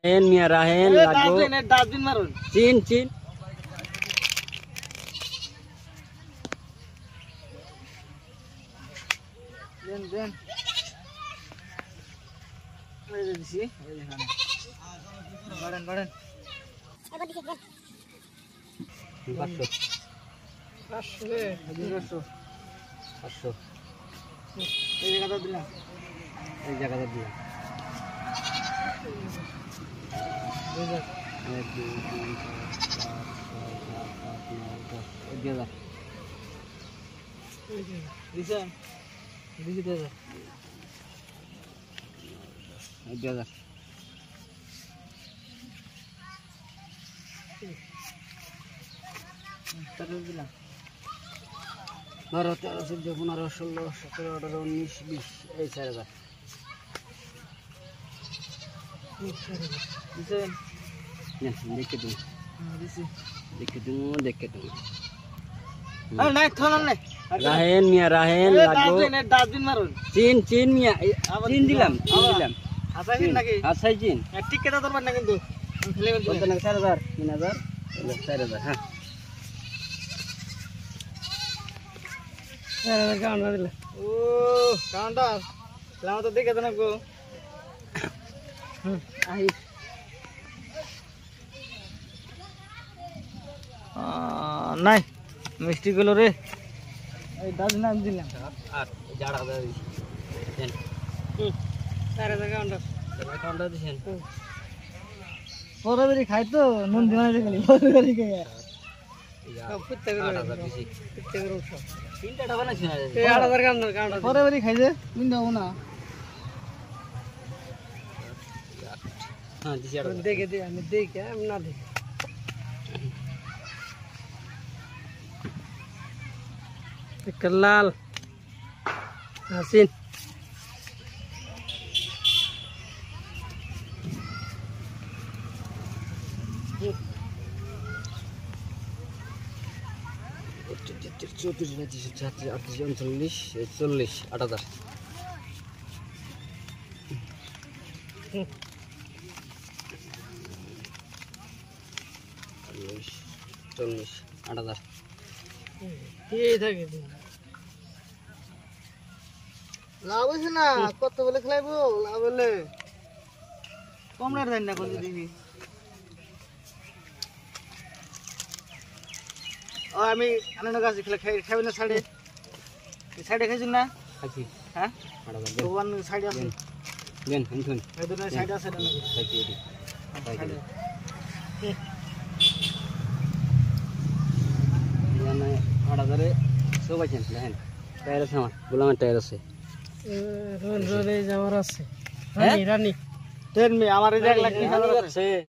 রাহেন মিয়া রাহেন লাগো ডাস্টবিন মারুন চিন চিন দেন দেন ওই যে দিছি ওই এখানে বাড়েন বাড়েন 500 500 500 এই জায়গাটা দিলাম এই জায়গাটা দিলাম 2000 1 2 3 4 5 6 7 8 9 10 11 দিছেন দিছি 2000 11 তাহলে দিলাম 12 13 14 15 16 17 18 19 20 এই 4000 দিছেন দেখে দিন দিছি দেখে দিন আরে নাই থানার নাই রাহেন মিয়া রাহেন লাগো ডাস্টবিন মারুন চিন চিন মিয়া চিন দিলাম হাসাইন নাকি আচ্ছা চিন ঠিক কেটা দরবার না কিন্তু ফেলে গেল কত না 4000 3000 4000 হ্যাঁ কাউন্টার দিলে ও কাউন্টার লাও তো দেখে দেন গো আহি নাই মিষ্টি গুলো রে এই ডাস্টবিন নাম দিলাম আর জাড়া দাও দেন 4000 কাউন্টার কাউন্টার দিছেন পরে খাই তো নুন দিনা দেখলি পরে করে খাই সব কুত্তা করে 8000 দিছি কুত্তা করে সব তিনটা টাকা না ছিল 8000 কাউন্টার পরে খাই যে তিন দাও না হ্যাঁ দিছি দেখে দে আমি দেখে আমি না দেখে একটা লাল হাসিন চৌত্রিশ 39 40 8000 40 8000 এই থাকে লাভ হইছে না কত বলে খেলাইবো লাভ হলে কম রেট দেন না কোন দিবি ও আমি আনন্দ গাছ খেলে খাইবে না সাইডে সাইডে খাইছেন না খাইছি হ্যাঁ 8000 ভগবান সাইডে আছে দেন শুন এই দুটো সাইডে আছে না খাইছি এটি সাইডে জানা 8000 সব আছেন দেখেন টায়ার আছে আমার গোলামের টায়ার আছে রোন রোন এই যাওয়ার আছে রানী রানী ট্রেন মে আমার এই জায়গা লাগছে